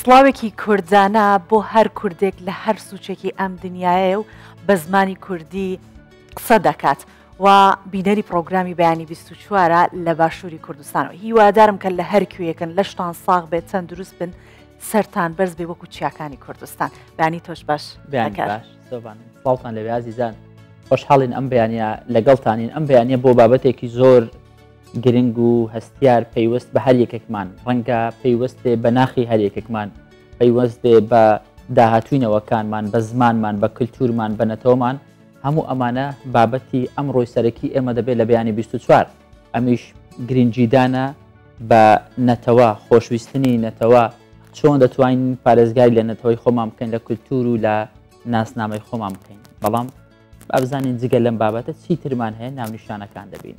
سڵاوێکی کوردانە بۆ هەر کوردێک لە هەر سوچێکی ئەم دنیاە و بە زمانی کوردی قسە دەکات و بینەری پرۆگرامی بەیانی 24 لە باشووری کوردستانەوە. هیوادارم کە لە هەر کوێیەکن لە شتان ساغ بێت چەند دروست بن سەرتان بەرز بێ وەکو چیاکانی کوردستان. بەیانی تۆش باش سڵاوتان لەوێ عزیزان، خۆشحاڵین ئەم بەیانە لەگەڵتانین. ئەم بەیانە بۆ بابەتێکی زۆر گرنگ و هەستیار پەیوەست بە هەر یەکێکمان، ڕەنگە پەیوەست بێ بە ناخی هەر یەکێکمان، پەیوەست بێ بە داهاتوینەوەکانمان، بە زمانمان، بە کللتورمان، بە نەتەوەمان. هەموو ئەمانە بابەتی ئەم ڕۆی سەرەکی ئێمە دەبێت لە بەیانی 24. ئەمیش گرنگیدانە بە نەتەوە، خۆشویستنی نەتەوە، چۆن دەتوانین پارێزگاری لە نەتەوەی خۆمان بکەین، لە کللتور و لە ناسنامەی خۆمان بکەین. بەڵام بابزانین جگە لەم بابەتە چی ترمان هەیە ناونیشانەکان دەبین.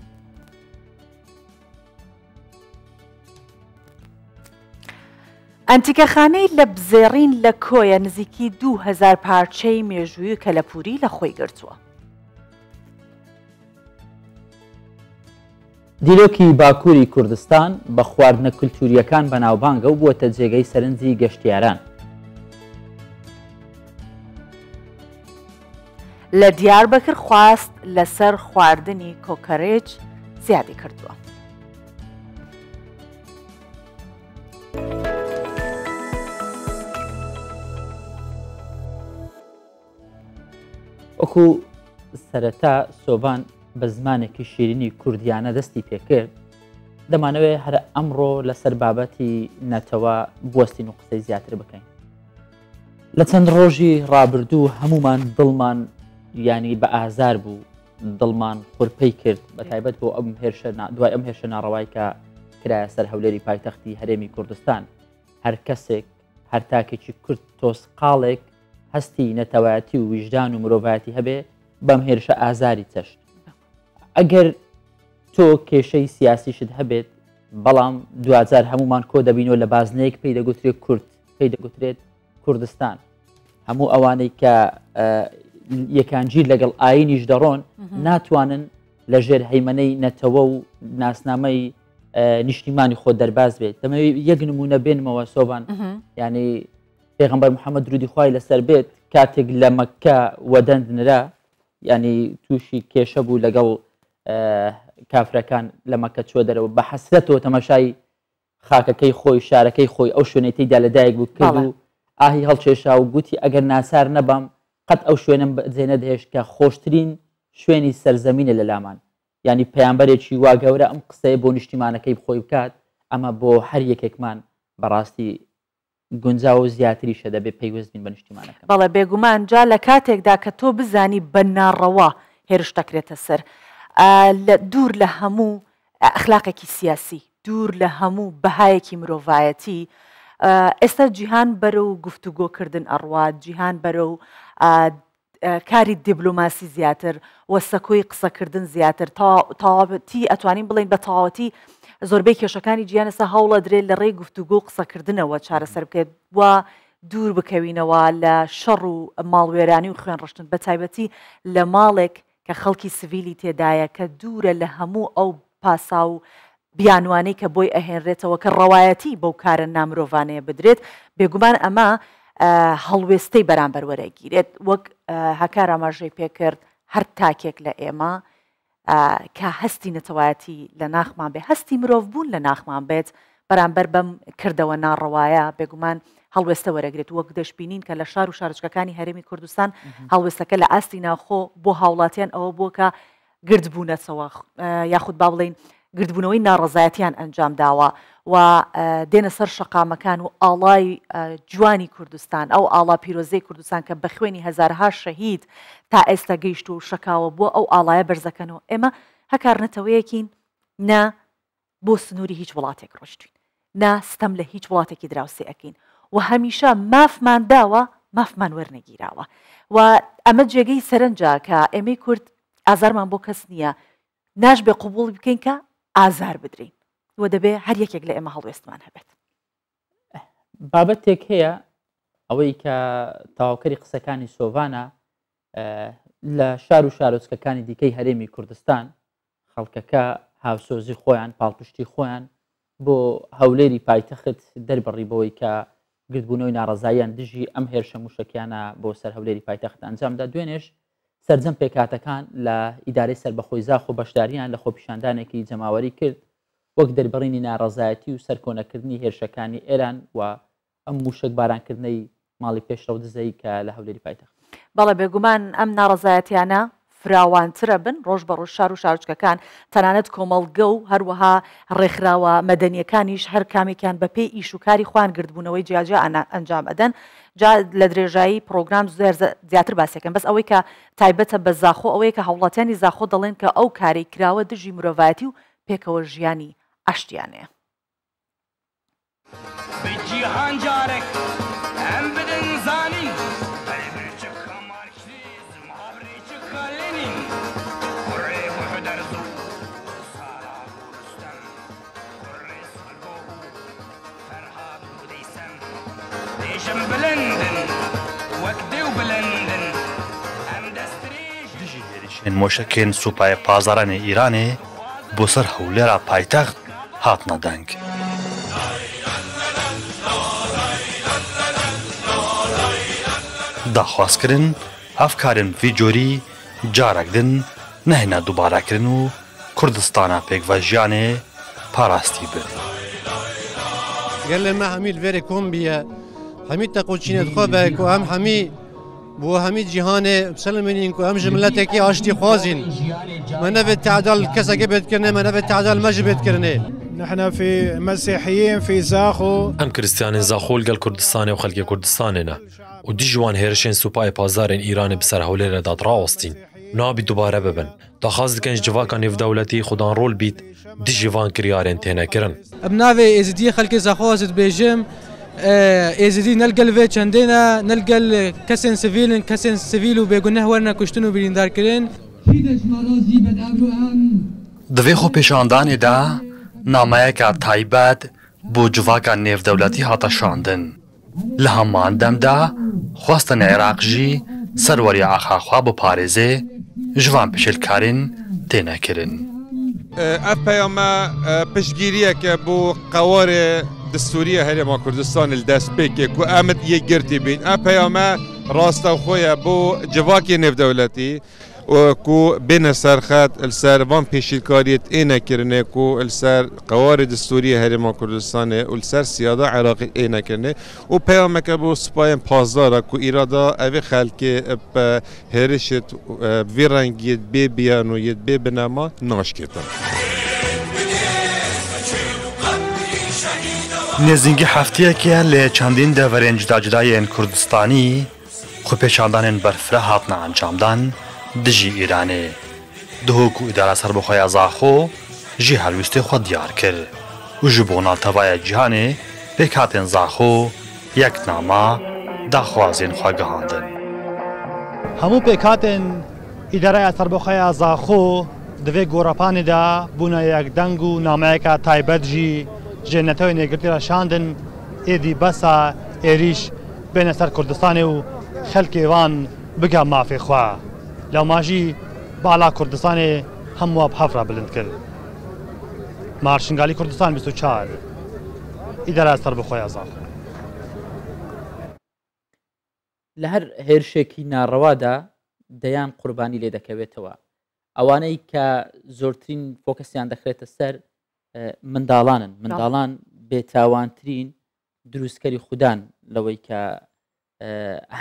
ئەنتیکەخانەی لە بزێڕین لە کۆیە نزیکی 2000 پارچەی مێژووی کەلەپوری لە خۆی گرتووە. دیلۆکی باکووری کوردستان بە خواردنە کولتوریەکان بەناوبانگە و بووەتە جێگەی سەرنجی گەشتیاران. لە دیاربەکر خواست لەسەر خواردنی کۆکەرێج زیادی کردووە. وەکو سەرەتا سۆبان بە زمانێکی شیرینی کوردیانە دەستی پێکرد، دەمانەوێت هەر ئەمڕۆ لەسەر بابەتی نەتەوە بوەستین و قسەی زیاتر بکەین. لە چەند ڕۆژی ڕابردوو هەمومان دڵمان ینی بە ئازار بوو، دڵمان خورپەی کرد، بە تایبەت بۆ دوای ئەم هێرشە ناڕەوای کە کرایە سەر هەولێری پایتەختی هەرێمی کوردستان. هەر کەسێک، هەر تاکێکی کورد تۆسقاڵێک هەستی نەتەوایەتی و ویژدان و مرۆڤایەتی هەبێ بەم هێرشە ئازاری چەشت. ئەگەر تۆ کێشەی سیاسیشت هەبێت، بەڵام دوجار هەمومان کۆ دەبینەوە لە بازنەیەک پێی دەگوترێت کورد، پێی دەگوترێت کوردستان. هەموو ئەوانەی کە یەکانگیر لەگەڵ ئاینیش دەڕۆن ناتوانن لە ژێر هەیمەنەی نەتەوە و ناسنامەی نیشتیمانی خۆ دەرباز بێت. دەمەوێت یەک نمونە بێنمەوە سۆبان، ینی پێغەمبەر محەممەد درودی خوای لەسەر بێت کاتێک لە مەککە وەدەندنرا، ینی تووشی کێشە بوو لەگەڵ کافرەکان لە مەککە چوە دەرەوە، بە حەسرەتەوە تەماشای خاکەکەی خۆی، شارەکەی خۆی، ئەو شوێنێتیدا لەدایک بوو کرد و ئاهی هەڵکێشا و گوتی ئەگەر ناسار نەبم قەت ئەو شوێنم جێ نەدەهێشت کە خۆشترین شوێنی سەرزەمینە لە لامان. ینی پەیامبەرێکی وا گەورە ئەم قسەیە بۆ نیشتیمانەکەی بخۆی بکات. ئەمە بۆ هەر یەکێکمان بەڕاستی گونجاو و زیاتری شە دەبێت پەیوەست بین بە نیشتیمانەکە. بەڵێ بێگومان جا لە کاتێکدا کە تۆ بزانی بە ناڕەوا هێرش دەکرێتە سەر، دوور لە هەموو ئەخلاقێکی سیاسی، دوور لە هەموو بەهایەکی مرۆڤایەتی، ئێستا جیهان بەرەو گفتوگۆکردن ئەڕوات، جیهان بەرەو کاری دیبلۆماسی زیاتر، وەسەکۆی قسەکردن زیاتر، تەواوەتی ئەتوانین بڵین بە تەواوەتی زۆربەی کێشەکانی جیهان ئێستا هەوڵە درێت لە ڕێی گفتوگۆ قسەکردنەوە چارەسەر بکەێت و دوور بکەوینەوە لە شەڕ و ماڵوێرانی و خوێن ڕشتن، بە تایبەتی لە ماڵێک کە خەڵکی سڤیلی تێدایە کە دوورە لە هەموو ئەو پاسا و بیانوانەی کە بۆی ئەهێنرێتەوە کە ڕەوایەتی بەو کارە نامرۆڤانەیە بدرێت. بێگومان ئەمە هەڵوێستەی بەرامبەر وەرەگیرێت. وەک هەکار ئاماژەی پێکرد، هەر تاکێک لە ئێمە کە هەستی نەتەوایەتی لە ناخمان بێت، هەستی مرۆڤ بوون لە ناخمان بێت، بەرامبەر بەم کردەوە ناڕەوایە بێگومان هەڵوێستە وەرەگرێت. وەک دەشبینین کە لە شار و شارچکەکانی هەرێمی کوردستان هەڵوێستەکە لە ئاستی ناوخۆ بۆ هاوڵاتیان ئەوە بووە کە گردبوونەتەوە یاخود با بڵین گردبوونەوەی ناڕەزایەتیان ئەنجام داوە و دێنە سەر شەقامەکان و ئاڵای جوانی کوردستان، ئەو ئاڵا پیرۆزەی کوردستان کە بە خوێنی هەزارها شەهید تا ئێستا گەیشت و شەکاوە بووە ئەو ئاڵایە بەرزەکەنەوە. ئێمە هەکار نەتەوەیەکین، نا بۆ سنووری هیچ وڵاتێک ڕۆشتین، نا ستەم لە هیچ وڵاتێکی دراوسێ ئەەکەین و هەمیشە مافمان داوە، مافمان وەرنەگیراوە و ئەمە جێگەی سەرنجە کە ئێمەی کورد ئازارمان بۆ کەس نییە، ناش بێ قوبوڵ بکەین کە ئازار بدرین و دەبێ هەر یەکێک لە ئێمە هەڵوێستمان هەبێت. بابەتێک هەیە ئەوەی کە تەواوکەری قسەکانی سۆڤانە لە شار و شارۆچکەکانی دیکەی هەرێمی کوردستان خەڵکەکە هاوسۆزی خۆیان، پاڵپشتی خۆیان بۆ هەولێری پایتەخت دەربڕی بەوەی کە گرتبوونەوەی ناڕزاییان دژی ئەم هێرشە موشکیانە بۆ سەر هەولێری پایتەخت ئەنجامدا. دوێنێش سەرجەم پێکاتەکان لە ئیدارەی سەربەخۆی زاخ و بەشداریان لە خۆپیشاندانێکی جەماوەری کرد وەک دەربڕینی ناڕزایەتی و سەرکۆنەکردنی هێرشەکانی ئێران و ئەم موشک بارانکردنەی ماڵی پێشڕەو دزەی کە لە هەولێری پایتەخت. بەڵێ بێگومان ئەم ناڕزایەتیانە فراوانترە بن ڕۆژ بە ڕۆژ شار و شارچکەکان تەنانەت کۆمەڵگە و هەروەها ڕێکخراوە مەدەنیەکانیش هەر کامێکیان بە پێی ئیش و کاری خوان گرتبوونەوەی جیاجا ئەنجام ئەدەن. جا لە درێژایی پرۆگرام زیاتر باسیەکەن بەس ئەوەی کە تایبەتە بە زاخۆ ئەوەیە کە هەوڵاتیانی زاخۆ دەڵێن کە ئەو کاری کراوە دژی مرۆڤایەتی و پێکەوە ژیانی ئاشتیانەیە. دژی هێرشێن مۆشەکێن سوپایە پازارانی ئیرانێ بۆ سەر هەولێرا پایتەخت هاتنە دەنگ. داخوازکردن ئەفکارن ڤی جۆری جارێکدن نەهێنا دووبارەکردن و کوردستانە پێکڤە ژیانێ پاراستی بن. قال ما حميد فيري كومبيا حميد تقوشينت خوبك وهم حمي بو حميد جهاني مسلمين وهم جملتك عشتي خوازين ما نبي التعدال كسا جبت كرني ما نبي التعدال ما جبت كرني. نحن في مسيحيين في زاخو ام كريستيان زاخو لقال كردستان وخلق كردستاننا ودي جوان هيرشين سوباي بازارين ايران بسر هولير داد راوستين نابي دوباره ببن داخواست كنج جواكا نيف دولتي خدان رول بيت دي جوان كريارين تينا كرن بناوي ازدي خلق زاخو زد بيجم ازدي نلقى الفيت عندنا نلقى كسن سيفيل وبيقولنا ورنا كشتنو بيندار كرين دوی خو پیشاندانێدا نامەیەکە تایبەت بۆ جوواکە نێودەوڵەتی هاتە شاندن. لە هەمان دەمدا خواستن عێراقژی سەروەری ئاخاخوا بپارێزێ ژوان پشیلکارین تێنەکردن. ئەف پەیامە پشتگیریەکە بۆ قەوارێ دستوریە هەرێما کوردستان دەست پێکێک و ئەمت یەکگرتی بین. ئەم پەیامە ڕاستەوخۆیە بۆ جوواکی نێودەوڵەتی وكو بين السرخات السر وان بيشيلكاريت اينا كرنيكو السر قوارد السورية هرما كردستان والسر سيادة عراقي اينا كرني و بيامك ابو سباين بازارا كو ارادا اوي خلقي هرشت ويرانجيت بي بيانو يد بي بناما ناشكتا. نزینگی هەفتەیەکیان لێ چەندین دەڤەرێن جوداجودایەن کوردستانی خۆ پێشاندانên بەرفرە هاتنە ئەنجامدان دژی ئیرانێ. دهۆک و ئیدارە سەربەخۆیە زاخۆ ژی هەلویستێ خۆ دیار کرد و ji بۆ ناڵتەڤایە جیهانێ پێک هاتێن زاخۆ یەکنامە داخوازێن خۆ گەهاندن. هەموو پێکهاتێن ئیدارەیە سەربەخۆیە زاخۆ divê gorapanê de bûna yekdeng û nameyeka taybet jî ji netewên yekgirtî şandin êdî besa êrîş bêne ser Kurdistanê û xelkê wan bige mafê xwe. Lewma jî bala Kurdistanê hemû ab hev re bilind kir. Marşingalî Kurdistan 24 îdara serbixweya Zaxo. لە هەر هێرشێکی ناڕەوادا دەیان قوربانی لێ دەکەوێتەوە. ئەوانەی کە زۆرترین فۆکەسیان دەخرێتە سەر منداڵان بێتاوانترین دروستکەری خوددان لەوەی کە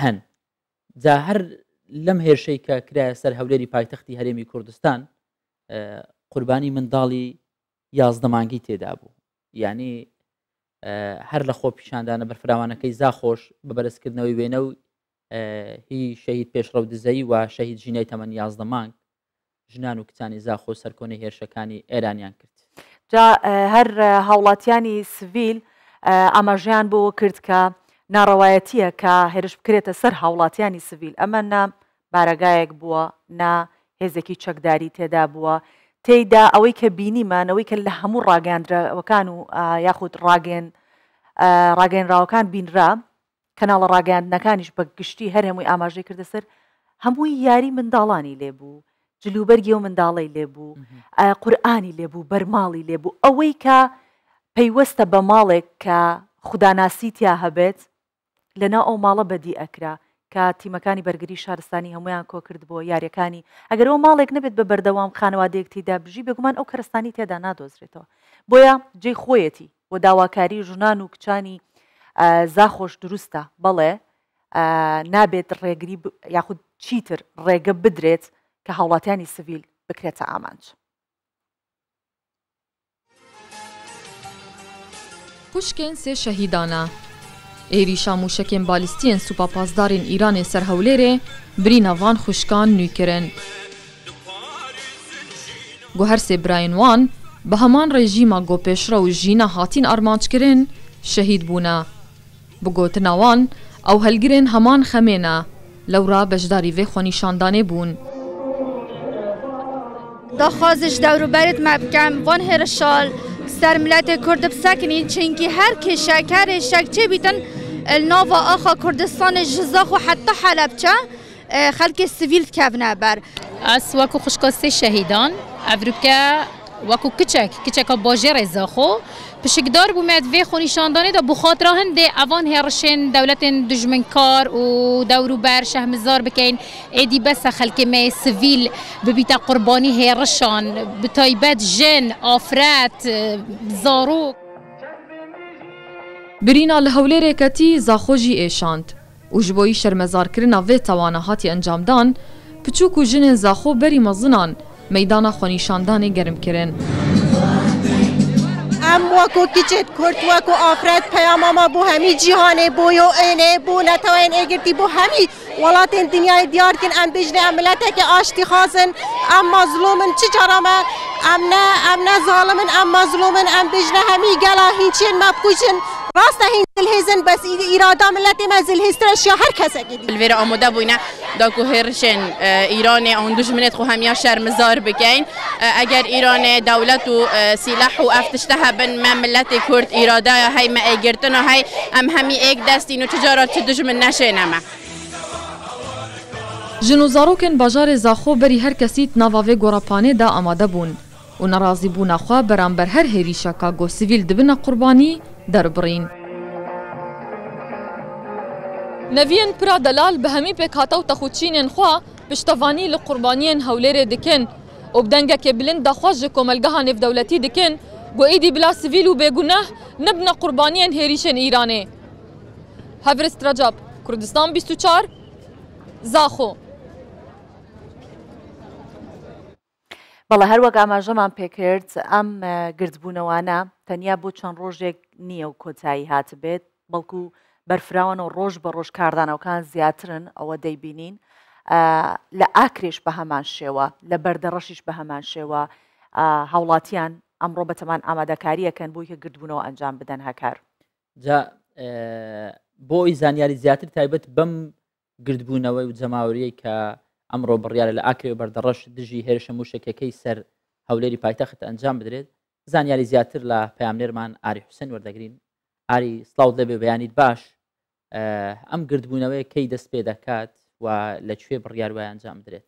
هەن. جا هەر لەم هێرشەی کە کرایە سەر هەولێری پایتەختی هەرێمی کوردستان قوربانی منداڵی 11 مانگی تێدا بوو. یعنی هەر لە خۆ پیشاندانە بەرفراوانەکەی زاخۆش بە بەرزکردنەوەی وێنە و هی شەهید پێشڕەو دزەی و شەهید ژینەی تەمەن 11 مانگ ژنان و کچانی زاخۆ سەرکۆنی هێرشەکانی ئێرانیان کرد. جا هەر هاوڵاتیانی سڤیل ئاماژیان بۆ کرد کە ناڕەوایەتیە کە هێرش بکرێتە سەر هاوڵاتیانی سڤیل. ئەمە نا بارەگایەک بووە، نا هێزێکی چەکداری تێدا بووە. تێیدا ئەوەی کە بینیمانەوەی کە لە هەموو ڕاگەاندراوەکان و یاخود ڕاگەنراوەکان بینرا کەناڵە ڕاگەاندنەکانیش بە گشتی هەر هەمووی ئاماژەی کردە سەر هەمووی یاری منداڵانی لێبوو، جلوبەرگی و منداڵی لێبوو، قورئانی لێبوو، بەرماڵی لێبوو. ئەوەی کە پەیوەستە بە ماڵێک کە خوداناسی تیا هەبێت لەنا ئەو ماڵە بەدی ئەکرا کە تیمەکانی بەرگری شارستانی هەمویان کۆ کرد بۆ یاریەکانی ئەگەر ئەو ماڵێک نەبێت بە بەردەوام خانەوادەیەک تێدا بژی بێگومان ئەو کەرستانی تێدا نادۆزرێتەوە بۆیە جێی خۆیەتی بۆ داواکاری ژنان و کچانی زاخۆش دروستە بەڵێ نابێت ڕێگری یاخود چیتر ڕێگە بدرێت کە هاوڵاتیانی سڤیل بکرێتە ئامانج. خوشکên sê şehîdana êrîşa mûşekên balîstiyên supapazdarên Îranê ser Hewlêrê birîna van xuşkan nû kirin. Guher sê birayên wan bi heman rejîma gopêşra û jîna hatîn armançkirin şehîd bûne. Bi gotina wan ew helgirên heman xemê ne lewra beşdarî vê xwenîşandanê bûn. Daxwaziş dewroberê me bikem van hêrişal ser miletê Kurd bisekinîn çinkî her kêşek herê şekçê bîtin nava axa Kurdistanê ji Zax û heta Helepçe xelkê sivîl dikevne ber. Ez wekû xuşka sê şehîdan evrûke wekû kiçeka bajêrê Zaxo pişikdar bûme vê xwenîşandanê de bi xatira hindê evan hêrişên dewletên dijminkar û dewrûber şehmizar bikin êdî besa xelkê me sivîl bibîte qurbanî hêrişan bi taybet jin, afret, zarok. Birîna li Hewlêrê ketî Zaxo jî êşand û ji bo şermezarkirina vê tewana hatiye encamdan piçûk û jinên Zaxo berî mezinan meydana xwenîşandanê germ kirin. Em wekû kîçet Kurd wekû afret peyama bû hemî cîhanê bû ênê bû netewên êgirtî bû hemî welatên dinyayê diyar dikin em bêjne em miletekê aştî xazin em mazlûmin çi cara me em ne zalimin em mazlûmin em bêjne hemî gela hînçên me bikûçin rasta hîn zilhêzin bes îrada milletê me zilhêztir eşya her kesekê dî. Vêre amode bûne dakû hêrişên Îranê ew dijminê xwe hemiya şermizar bikin eger Îranê dewlet û sîlah û ev tişte hebin me milletê Kurd îradeya hey me êgirtina hey em hemî êk destîn û çi cara çi dijmin neşêne me. Jin û zarokên bajarê Zaxo berî her kesî nava vê gorapanê de amade bûn û nerazîbûna xwe beramber her hêrîşeka got sivîl dibine qurbanî derbirîn. Neviyên pira delal bi hemî pêkhata û texûçînên xwe piştevanî li qurbaniyên Hewlêrê dikin û bi dengekê bilind daxwaz ji komelgeha nêvdewletî dikin got êdî bila sivîl û bêguneh nebine qurbaniyên hêrîşên Îranê. Hevrist Recep, Kurdistan 24, Zaxo. بەڵێ هەروەک ئاماژەمان پێکرد ئەم گردبوونەوانە تەنیا بۆ چەند ڕۆژێک نییە و کۆتایی هاتبێت بەڵکو بەرفراوانەوە ڕۆژ بە ڕۆژ کاردانەوەکان زیاترن ئەوە دەیبینین لە ئاکرێش بە هەمان شێوە لە بەردەڕەشیش بە هەمان شێوە هاوڵاتیان ئەمڕۆ بەتەمان ئامادەکاریەکەن بۆی کە گردبوونەوە ئەنجام بدەن هەکار. جا بۆی زانیاری زیاتر تایبەت بەم گردبوونەوەی و جەماوریەی کە ئەمڕۆ بڕیارە لە ئاکرێ و بەردەڕەش دژی هێرشە موشکەکەی سەر هەولێری پایتەخت ئەنجام بدرێت زانیاری زیاتر لە پەیامنێرمان ئاری حوسێن وەردەگرین. ئاری سڵاو دەبێ بەیانیت باش ئەم گردبوونەوەی کەی دەست پێ دەکات و لەکوێ بڕیار وای ئەنجام بدرێت.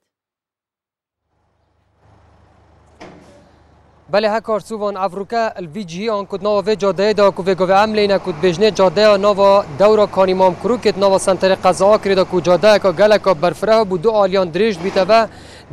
بله هکار سووان افروکا الویجی آن کد نوا وی جاده دا کو وگو عملینا کد بجنه جاده نوا دورا کانیمام کروکت نوا سنتر قضا کرده کو جاده کا گلک برفره بو دو آلیان دریج بیته و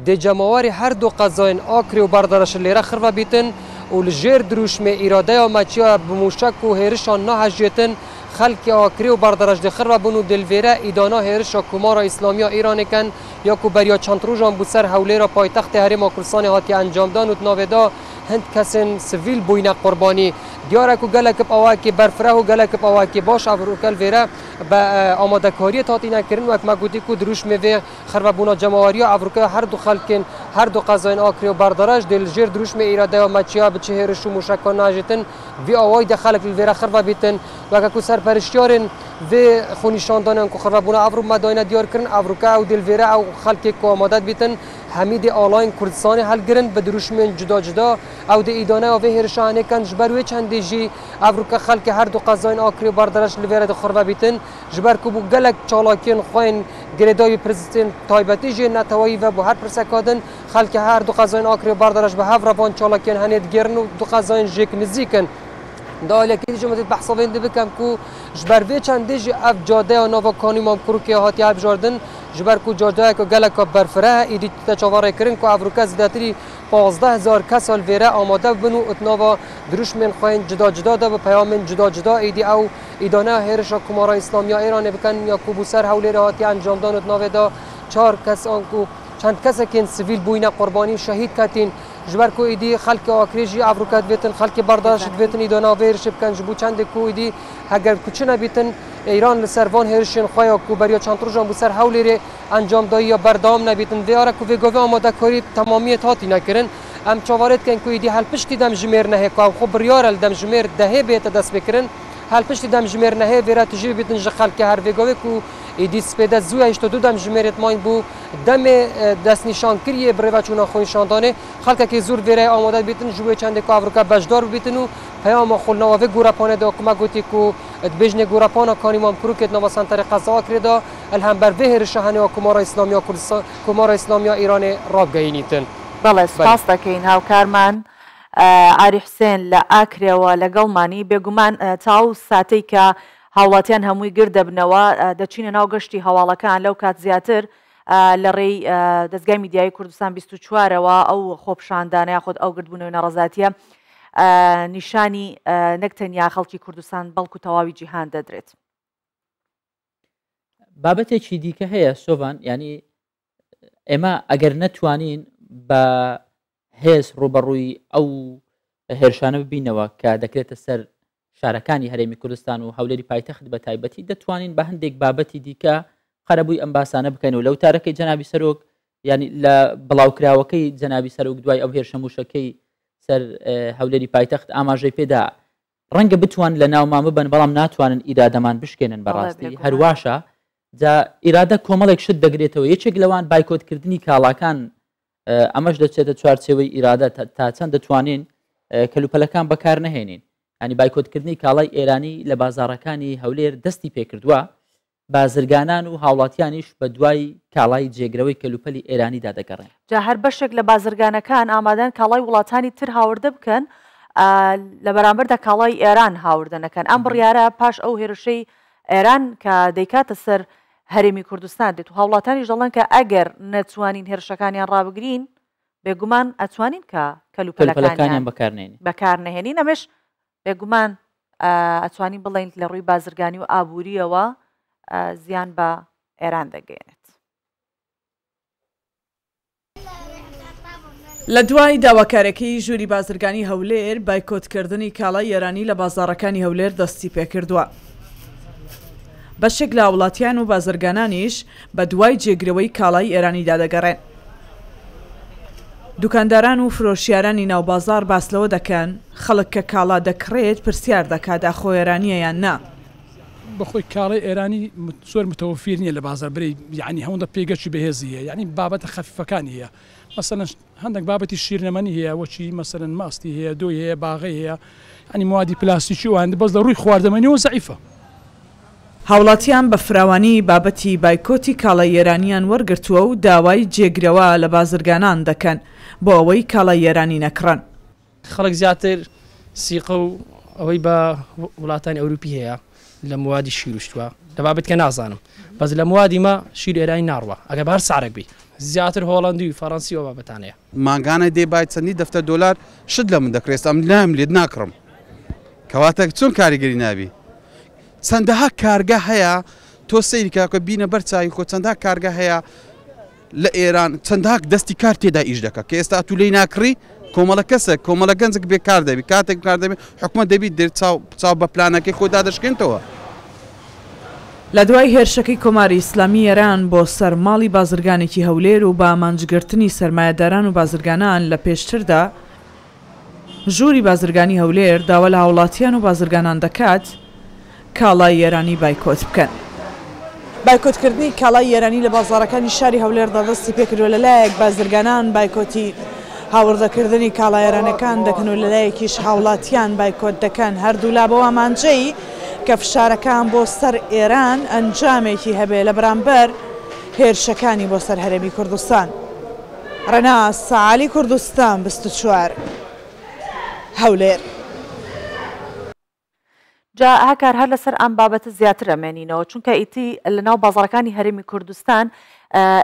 د جماوری هر دو قضاین آکری و بردارش لیره خربه بیتن و لجر دروش می اراده و مچیا بموشک و هرشان نه هجیتن خلق آکری و بردارش د خربه بونو دلویره ایدانا هرش کمار اسلامی ایران کن یا کو بریا چند روزان بو سر حوله پایتخت هرم کردستان هاتی انجام دان و ناودا هند کسین سویل بوینه قربانی دیاره کو گلک پاواکی برفره و گلک پاواکی باش افروکل ویره با آماده کاری تاتی نکردن وقت ما گویی کو دروش میوه خربونا جماهیری افروکا هر دو خلکن هر دو قضاین آکری و بردارش دل جر دروش می ایراده و مچیا به چهرش و مشکان ناجتن وی آوای دخلک الویره خرب بیتن وقت کو سرپرشتیارن و خونیشاندانن کو خربونا افرو مداینه دیار کردن افروکا و دل ویره او خلک کو آماده بیتن حمید آلاین کردستان حل گرن به دروش من جدا جدا او د ایدانه و هرشانه کن جبروی چند جی افروکا خلک هر دو قضاین آکری و بردارش الویره خرب بیتن جبر کو بو گلک چالاکین خوین گردای پرزیدنت تایبتی جی نتوایی و بو هر پرسکادن خلک هر دو قضاین آکری و بردارش به هفروان چالاکین هنید گرن و دو قضاین جک نزیکن دالیا کی دیجا مدت بحثاوین دی بکم کو جبر وی چند دیجی اف جاده و نوا کانی مام کروکی هاتی هب جاردن جبر کو جاده که گله که برفره ایدی تچاواره کرن که افروکا زیادتری 15000 کس الویره آماده بنو اتناوا دروش من خواهن جدا جدا ده و پیام جدا جدا ایدی او ایدانه هرشا کمارا اسلامی ایران بکن یا کوبو سر حولی راحتی انجام دان اتناوا ده 4 کس آنکو چند کس که سیویل بوینه قربانی شهید کتین جبر کو ایدی خلق آکریجی افروکات بیتن خلق برداشت بیتن ایدانه ویرش بکن جبو چند کو ایدی اگر کوچنه بیتن ایران لسروان هرشن خوایا کو بریا چند روزان بو سر حولی ر انجام دایی یا بردام نبیتن دیاره کو وگاوی آماده کاری تمامیت هاتی نکردن ام چوارد کن کو ایدی حل پشتی دم جمیر نه کو خو بریار دم جمیر دهه بیت دست بکرن حل پشتی دم جمیر نه ویرا تجی بیتن جخل که هر وگاوی کو ایدی سپیده زوی 82 دم جمرت ماین بو دم دست نشان کریه برای چونا خوین شاندانه خلک که زور ویرای آماده بیتن جوی چند کو افریقا بجدار بیتن و پیام خلنا و گوراپانه دا کما گوتی کو بجن گوراپانا کانی مام کروکت نوا سنتر قضا کرده الهم بر وهر شهنه و کمارا اسلامیا کردستان کمارا اسلامیا ایران راب گینیتن بله سپاس دکین هاوکارمان عاری حسین لە ئاکرێەوە لەگەڵمانی بێگومان تاو ساتەی کە هاوڵاتیان هەمووی گردەبنەوە دەچینە ناو گەشتی هەواڵەکان لەو کات زیاتر لە ڕێی دەستگای میدیایی کوردستان 24ەوە ئەو خۆپشاندانە خۆت ئەو گردبوونەوەی نەڕەزاتیە نیشانی نەک تەنیا خەڵکی کوردستان بەڵکو تەواوی جیهان دەدرێت. بابەتێکی دیکە هەیە سۆڤان ینی ئێمە ئەگەر نەتوانین بە هێز ڕوبەڕووی ئەو هێرشانە ببینەوە کە دەکرێتە سەر شارەکانی هەرێمی کوردستان و هەولێری پایتەخت بە تایبەتی دەتوانین بە هەندێک بابەتی دیکە قەرەبووی ئەم باسانە بکەین و لەو تارەکەی جەنابی سەرۆک ینی لە بڵاوکراوەکەی جەنابی سەرۆک دوای ئەو هێرشە موشەکەی سەر هەولێری پایتەخت ئاماژەی پێدا ڕەنگە بتوان لە ناومان ببن بەڵام ناتوانن ئیرادەمان بشکێنن بەڕاستی هەرواشە جا ئیرادە کۆمەڵێک شت دەگرێتەوە یەکێک لەوان بایکۆتکردنی کاڵاکان ئەمەش دەچێتە چوارچێوەی ئیرادە تا چەند دەتوانین کەلوپەلەکان بەکار نەهێنین ینی بایکۆتکردنی کاڵای ئێرانی لە بازاڕەکانی هەولێر دەستی پێکردووە بازرگانان و هاوڵاتیانیش بە دوای کاڵای جێگرەوەی کەلوپەلی ئێرانیدا دەگەڕێن. جا هەر بەشێک لە بازرگانەکان ئامادەن کاڵای وڵاتانی تر هاوردە بکەن لە بەرامبەردا کاڵای ئێران هاوردەنەکەن ئەم بڕیارە پاش ئەو هێرشەی ئێران کە دەیکاتە سەر هەرێمی کوردستان دێت و هاوڵاتانی دەڵێن کە ئەگەر نەتوانین هێرشەکانیان ڕابگرین بێگومان ئەتوانین کە کەلوپەلەکانیان بەکار نەهێنین ئەمەش بێگومان ئەتوانین بڵین لە ڕووی بازرگانی و ئابووریەوە زیان بە ئێران دەگەێنێت. لە دوای داواکارەکەی ژووری بازرگانی هەولێر بایکۆتکردنی کاڵای ئێرانی لە بازاڕەکانی هەولێر دەستی پێکردووە. بەشێک لە وڵاتیان و بازرگانانیش بە دوای جێگرەوەی کاڵای ئێرانیدا دەگەڕێن. دوکانداران و فرۆشیارانی ناوبازار باسلەوە دەکەن خەڵک کە کاڵا دەکڕێت پرسیار دەکات داخۆ ئێرانیە یان نا. بەخۆی کاڵی ئێرانی زۆر متەوفیر نییە لە بازار بری یعنی هەوڵە پێگەچی بەهێزیە یعنی بابەتە خەفیفەکانی هەیە مەسەلەن هەندێک بابەتی شیرنەمەنی هەیە وەچی مەسەلەن ماستی هەیە دۆی هەیە باغی هەیە ینی موادی پلاستیکی و هەندێک بەس لە ڕووی خواردەمەنیەوە زەعیفە. هاوڵاتیان بە فراوانی بابەتی بایکۆتی کاڵای ئێرانیان وەرگرتووە و داوای جێگرەوە لە بازرگانان دەکەن بۆ ئەوەی کاڵای ئێرانی نەکڕن. خەڵک زیاتر سیقە و ئەوەی بە وڵاتانی ئەوروپی هەیە لە موادی شیرشتووە لە بابەت کە نازانم بەس لە موادی مە شیر ئێرانی ناڕوە ئەگە بەر سعرێک بی زیاتر هۆڵندی و فەڕەنسی و بابەتانەیە ماگانە دێ باید چەندی دەفتە دۆلار شت لە من دەکرێت ئەم لام لێت ناکڕم کەواتە چۆن کاریگەری نابی چەندەها کارگە هەیە تۆ سەیری کاکە بینە بەرچاوی خۆ چەندها کارگە هەیە لە ئێران چەندها دەستی کار تێدا ئیش دەکە کە ئێستا تو لێی ناکڕی کۆمەڵە کەسێک کۆمەڵە گەنجێک بێکار دەبی کاتێک کار دەبێت حکومە دەبیت چاو بە پلانەکەی خۆدا دەشکێنتەوە. لە دوای هێرشەکەی کۆماری ئیسلامی ئێران بۆ سەرماڵی بازرگانێکی هەولێر و بە ئامانجگرتنی سەرمایەداران و بازرگانان لە پێشتردا ژووری بازرگانی هەولێر داوا لە هاوڵاتیان و بازرگانان دەکات کاڵای ئێرانی بایکۆت بکەن. بایکۆتکردنی کاڵای ئێرانی لە بازاڕەکانی شاری هەولێردا دەستی پێکردووە لەلایەک بازرگانان بایکۆتی هاوردەکردنی کاڵای ئێرانەکان دەکەن و لەلایەکیش هاوڵاتیان بایکۆت دەکەن هەردوو لا بەوە مانجەی کە فشارەکان بۆ سەر ئێران ئەنجامێکی هەبێ لە بەرامبەر هێرشەکانی بۆ سەر هەرێمی کوردستان. ڕەناس سەعالی کوردستان 24 هەولێر. جا هەکار هەر لەسەر ئەم بابەتە زیاتر ئەمێنینەوە چونکە ئیتی لە ناو بازاڕەکانی هەرێمی کوردستان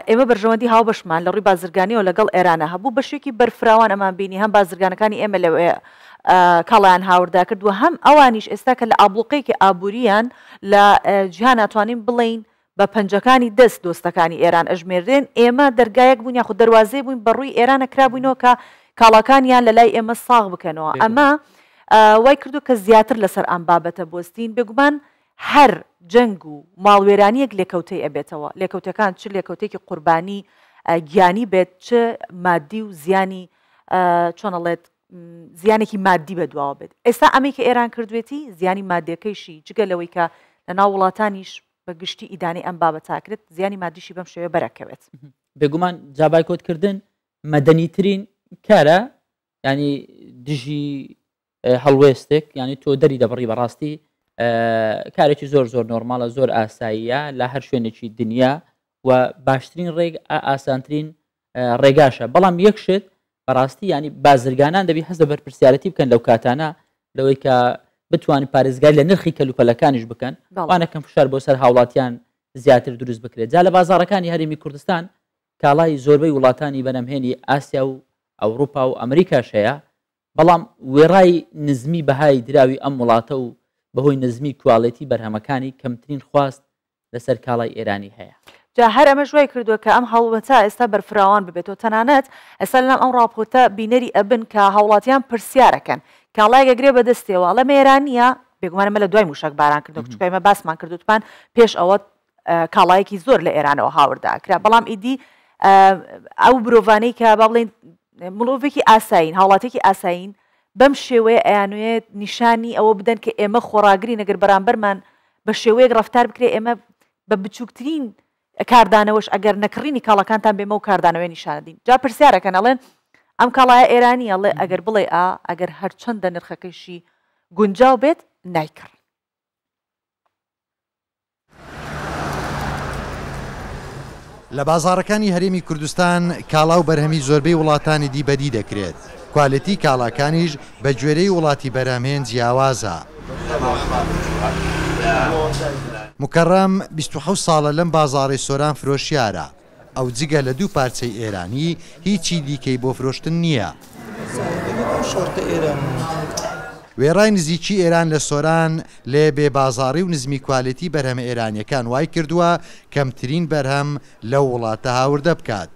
ئێمە بەرژەوەندی هاوبەشمان لە ڕووی بازرگانی و لەگەڵ ئێرانە هەبوو بەشێکی بەرفراوان ئەمان بینی هەم بازرگانەکانی ئێمە لەوێ کاڵیان هاوردا کردووە هەم ئەوانیش ئێستا کە لە ئابلوقەیەکی ئابوووریان لە جیهان ناتوانین بڵین بە پەنجەکانی دەست دۆستەکانی ئێران ئەژمێردێن ئێمە دەرگایەک بوون یاخود دەواازەی بووین بەڕووی ئێرانە کرابووینەوە کە کاڵەکانیان لە لای ئێمە ساغ بکەنەوە ئەمە وای کردو کە زیاتر لەسەر ئەم بابەتە بۆستین بێگومان هەر جەنگ و ماڵوێرانیەک لێکەوتەی ئەبێتەوە لێکەوتەکان چ لێکەوتێکی قوربانی گیانی بێت چ مادی و زیانی چۆنەڵێت زیانێکی مادی بەدواوە بێت ئێستا ئەمەی کە ئێران کردوێتی زیانی مادیەکەیشی جگە لەوەی کە لە ناو وڵاتانیش بە گشتی ئیدانی ئەم بابەتاکرێت زیانی مادیشی بەم شێوێ بەرەکەوێت بێگومان جابای کۆتکردن مەدەنیترین کارە ینی دژی هەڵوێستێک ینی تۆ دەری دەبڕی بەڕاستی کارێکی زۆر زۆر نۆرمالە زۆر ئاساییە لە هەر شوێنێکی دنیا و باشترین ڕێگ ئاسانترین ڕێگاشە بەڵام یەکشت بەڕاستی ینی بازرگانان دەبی هەست بە بەرپرسیارەتی بکەن لەو کاتانە لەوەی کە بتوانین پارێزگای لە نرخی کەلوپەلەکانیش بکەن وانەکەم فشار بۆ سەر هاوڵاتیان زیاتر دروست بکرێت جا لە بازاڕەکانی هەرێمی کوردستان کاڵای زۆربەی وڵاتانی بەنەمهێنی ئاسیا و ئەوروپا و ئەمریکاش هەیە بەڵام وێڕای نزمی بەهای دراوی ئەم وڵاتە و بەهۆی نزمی کوواڵێتی بەرهەمەکانی کەمترین خواست لەسەر کاڵای ئێرانی هەیە جا هەر ئەمە ژوای کردووە کە ئەم هەوڵەتە ئێستا بەرفراوان ببێتەوە تەنانەت ئێستا لەم ئەم ڕاپۆتە بینەری ئەبن کە هاوڵاتیان پرسیارەکەن کاڵای گەگرێ بەدەستێەوە لە مێرانە بێگومانە لە دوای موشک باران کردو چکایمە باسمان کردوتمان پێش ئەوە کاڵایەکی زۆر لە ئێرانەوە هاورداکرا بەڵام ئیدی ئەو مرۆڤانەی کە با بڵێن مرۆڤێکی ئاساین هاوڵاتێکی ئاساین بەم شێوەیە ئەیانوێت نیشانی ئەوە بدەن کە ئێمە خۆراگری نەگەر بەرامبەرمان بە شێوەیەک ڕفتار بکرێ ئێمە بە بچووکترین کاردانەوەش ئەگەر نەکڕینی کاڵەکانتان بێمە و کاردانەوەی نیشانەدین جا پرسیارەکەن ئەڵێن ئەم کاڵایە ئێرانی ئەڵێ ئەگەر بڵێ ئەگەر هەرچەندە نرخەکەیشی گونجاو بێت نایکڕ لە بازاڕەکانی هەرێمی کوردستان کاڵا و بەرهەمی زۆربەی وڵاتانی دیبەدی دەکرێت کوالەتی کاڵاکانیش بە گوێرەی وڵاتی بەرهەمهێن جیاوازە مکەڕەم 27 ساڵە لەم بازاڕی سۆران فرۆشیارە ئەو جگە لە دوو پارچەی ئێرانی هیچی دیکەی بۆ فرۆشتن نییە وێڕای نزیکی ئێران لە سۆران لێ بێ بازاڕی و نزمی کوالەتی بەرهەمە ئێرانیەکان وای کردووە کەمترین بەرهەم لەو وڵاتە هاوردە بکات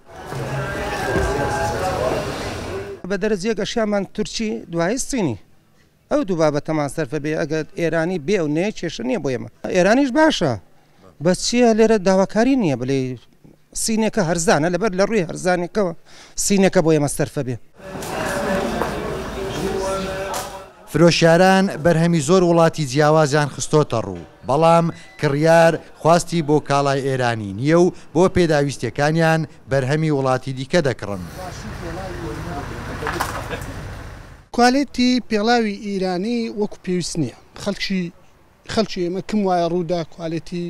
بە دەرەجێک ئەشیامان تورکی دوای سینی ئەو دوو بابەتەمان سەرفە بێ ئەگەر ئێرانی بێ و نێ کێشە نییە بۆ ئێمە ئێرانیش باشە بەس چییە لێرە داواکاری نییە بڵێ سینێکە هەرزانە لەبەر لە ڕووی هەرزانێکەوە سینێکە بۆ ئێمە سەرفە بێ فرۆشیاران بەرهەمی زۆر وڵاتی جیاوازیان خستۆتە ڕوو بەڵام کڕیار خواستی بۆ کاڵای ئێرانی نییە و بۆ پێداویستیەکانیان بەرهەمی وڵاتی دیکە دەکڕن کوالێتی پێڵاوی ئیرانی وەکو پێویست نییە خەڵکی ئێمە کم وایە ڕوودا کوالێتی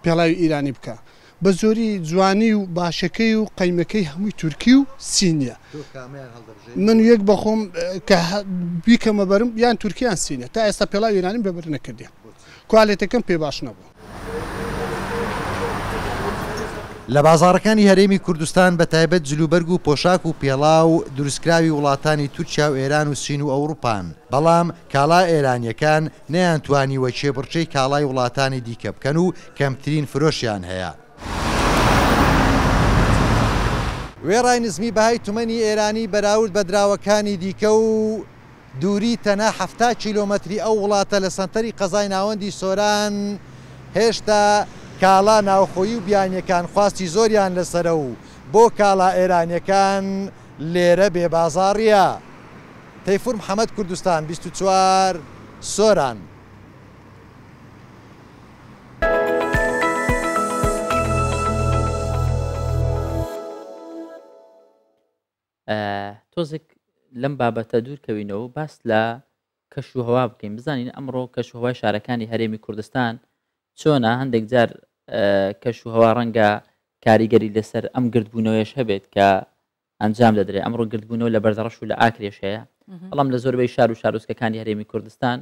پێڵاوی ئیرانی بکە بە زۆری جوانی و باشەکەی و قەیمەکەی هەمووی تورکی و سینیە من یەک بەخۆم کە بیکەمە بەرم یان تورکیان سینە تا ئێستا پێڵاوی ئیرانی بەبەر نەکردیان کوالێتەکەم پێ باش نەبوو لە بازاڕەکانی هەرێمی کوردستان بە تایبەت جلوبەرگ و پۆشاک و پێڵاو دروستکراوی وڵاتانی تورکیا و ئێران و سین و ئەوروپان بەڵام کاڵا ئێرانیەکان نەیانتوانیوە چێبڕچەی کاڵای وڵاتانی دیکە بکەن و کەمترین فرۆشیان هەیە وێڕای نزمی بەهای تومەنی ئێرانی بەراورد بە دراوەکانی دیکە و دووری تەنها 70 کیلۆمەتری ئەو وڵاتە لە سەنتەری قەزای ناوەندی سۆران هێشتا کاڵا ناوخۆیی و بیانیەکان خواستی زۆریان لەسرە و بۆ کاڵا ئێرانیەکان لێرە بێبازاڕیە تەیفور محەممەد کوردستان 24 سۆران تۆزێک لەم بابەتە دوورکەوینەوە باس لە کەشوهەوا بکەین بزانین ئەمڕۆ کەشوهەوای شارەکانی هەرێمی کوردستان چۆنە هەندێک جار کەشوهەوا ڕەنگە کاریگەری لەسەر ئەم گردبوونەوەیش هەبێت کە ئەنجام دەدرێت ئەمڕۆ گردبوونەوە لە بەردەڕەش و لە ئاکرێش هەیە بەڵام لە زۆربەی شار و شارۆچکەکانی هەرێمی کوردستان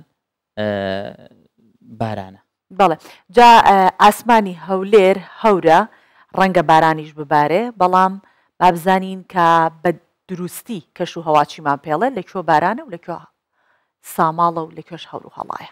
بارانە. بەڵێ جا ئاسمانی هەولێر هەورە ڕەنگە بارانیش ببارێ، بەڵام بابزانین کە بە دروستی کەش و هەواچیمان پێڵێ لەکوێ بارانە و لەکوێ ساماڵە و لەکوێش هەور و هەڵایە.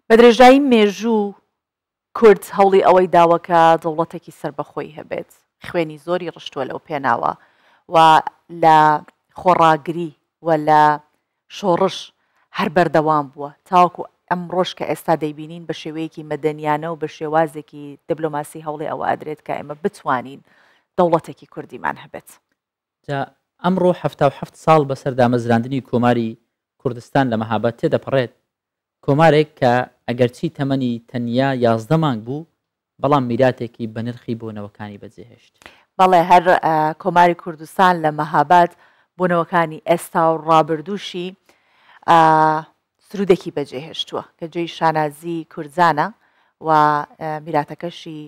بە درێژایی مێژوو کورد هەوڵی ئەوەی داوەکە دەوڵەتێکی سربەخۆی هەبێت، خوێنی زۆری ڕشتووە لەو پێناوە و لە خۆڕاگری و لە شۆڕش هەر بەردەوام بووە تاوەکو ئەم ڕۆژ کە ئێستا دەیبینین بە شێوەیەکی مەدەنیانە و بە شێوازێکی دیبلۆماسی هەوڵی ئەوە ئەدرێت کە ئێمە بتوانین دەوڵەتێکی کوردیمان هەبێت. ئەمڕۆ 77 ساڵ بەسەر دامەزراندنی کۆماری کوردستان لە مەهابەت تێدەپەڕێت، کۆمارێک کە ئەگەرچی تەمەنی تەنیا 11 مانگ بوو بەڵام میراتێکی بە نرخی بۆنەوەکانی بەجێهێشت. بەڵێ هەر کۆماری کوردستان لە مەهابەت بۆنەوەکانی ئێستا و ڕابردووشی سرودێکی بەجێهێشتووە کە جێی شانازی کورزانە و میراتەکەشی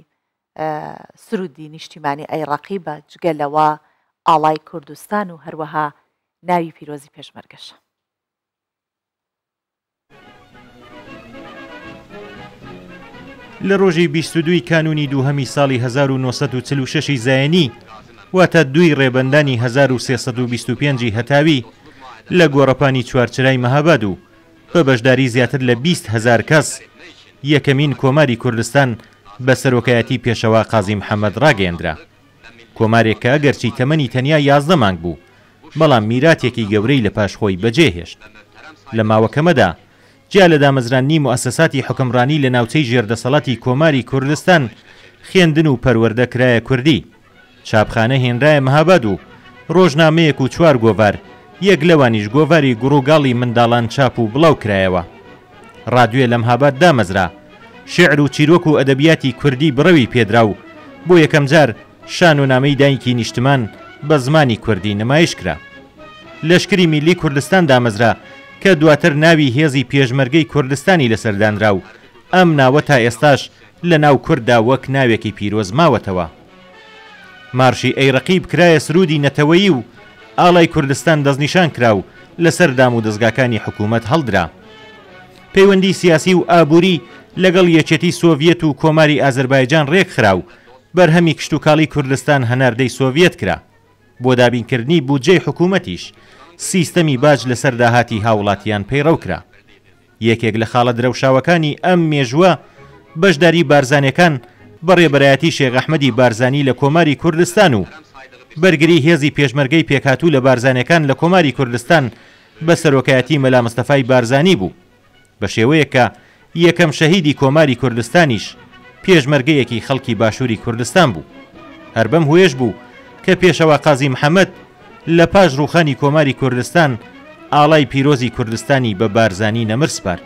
سرودی نیشتیمانی عێراقی بە جگەلەوە ئاڵای کوردستان و هەروەها ناوی پیرۆزی پێشمەرگەشە. لە ڕۆژی 22 کانونی دووهەمی ساڵی 1946 زایەنی واتە دوی ڕێبەندانی 1325 هەتاوی لە گۆڕەپانی چوارچرای مەهاباد و بە بەشداری زیاتر لە 20,000 کەس یەکەمین کۆماری کوردستان بە سەرۆکایەتی پێشەوا قازی محەممەد ڕاگەیەندرا. کۆمارێک کە گەرچی تەمەنی تەنیا 11 مانگ بوو بەڵام میراتێکی گەورەی لە پاشخۆی بەجێهێشت. لە ماوەکەمەدا جیا لە دامەزرانی موسساتی حکمڕانی لە ناوچەی ژێردەسەڵاتی کۆماری کوردستان خوێندن و پەروەردەکرایە کوردی، چاپخانە هێنرایە مەهاباد و ڕۆژنامەیەک و 4 گۆڤار، یەک لەوانیش گۆڤاری گوڕوگاڵی منداڵان چاپ و بڵاو کرایەوە. ڕادیۆ لە مەهاباد دامەزرا، شێعر و چیرۆک و ئەدەبیاتی کوردی بڕەوی پێدرا و بۆ یەکەم جار شان و نامەی دایکی نیشتمان بە زمانی کوردی نمایش کرا. لەشکری میلی کوردستان دامەزرا کە دواتر ناوی هێزی پێشمەرگەی کوردستانی لەسەردانرا و ئەم ناوە تا ئێستاش لە ناو کووردا وەک ناوێکی پیرۆز ماوەتەوە. مارشی ئەیڕەقیب کرایە سرودی نەتەوەیی و ئاڵای کوردستان دەستنیشان کرا و لەسەر دام و دەستگاکانی حکوومەت هەڵدرا. پەیوەندی سیاسی و ئابووری لەگەڵ یەکێتی سۆڤیەت و کۆماری ئازەربایجان ڕێک خرا و بەرهەمی کشتتوکاڵی کوردستان هەناردەی سۆڤێت کرا بۆ دابینکردنی بودجەی حکوومەتیش سیستەمی باج لەسەر داهاتی هاوڵاتیان پەیڕەو کرا. یەکێک لە خاڵە درەوشاوەکانی ئەم مێژووە بەشداری بارزانەکان بەڕێبەرایەتی شێخ ئەحمەدی بارزانی لە کۆماری کوردستان و بەرگری هێزی پێشمەرگەی پێکهاتوو لە بارزانەکان لە کۆماری کوردستان بە سەرۆکایەتی مەلا مستەفای بارزانی بوو، بە شێوەیە کە یەکەم شەهیدی کۆماری کوردستانیش پێشمەرگەیەکی خەڵکی باشووری کوردستان بوو. هەر بەم هوێش بوو کە پێشەوە قازی محەممەد لە پاش ڕوخانی کۆماری کوردستان ئاڵای پیرۆزی کوردستانی بە بارزانی نەمرسپار.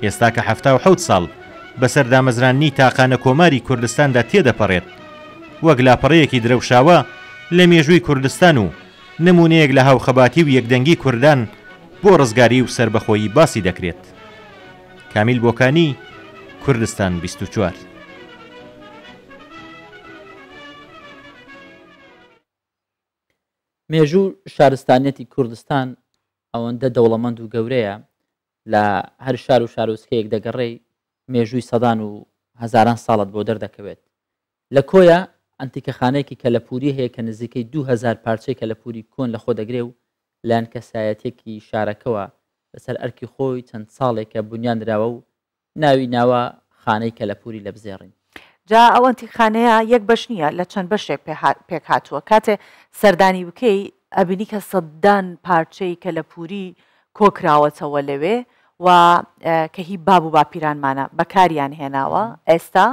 ئێستا کە 77 ساڵ بەسەر دامەزرانی تاقانە کۆماری کوردستاندا تێدەپەڕێت وەک لاپەڕەیەکی درەوشاوە لە مێژووی کوردستان و نمونەیەک لە هاوخەباتی و یەکدەنگی کوردان بۆ ڕزگاری و سربەخۆیی باسی دەکرێت. کامیل بۆکانی، کوردستان 24. مێژوو شارستانیەتی کوردستان ئەوەندە دەوڵەمەند و گەورەیە لە هەر شار و شارۆچکەیەک دەگەڕێی مێژووی سەدان و هەزاران ساڵت بۆ دەردەکەوێت. لە کۆیە ئەنتیکەخانەیەکی کەلەپوری هەیە کە نزیکەی 2000 پارچەی کەلەپوری کۆن لە خۆ دەگرێ و لایەن کەسایەتێکی شارەکەەوە لەسەر ئەرکی خۆی چەند ساڵێکە بنیاندراوە و ناوی ناوە خانەی کەلەپوری لە بزێڕین. جا ئەو ئەنتیخانەیە یەک بەش نییە لە چەند بەشێک پێک هاتووە. کاتێ سەردانی بکەی ئەبینی کە سەدان پارچەی کەلەپوری کۆکراوەتەوە لەوێ و کە هی باب و باپیرانمانە بەکاریان هێناوە، ئێستا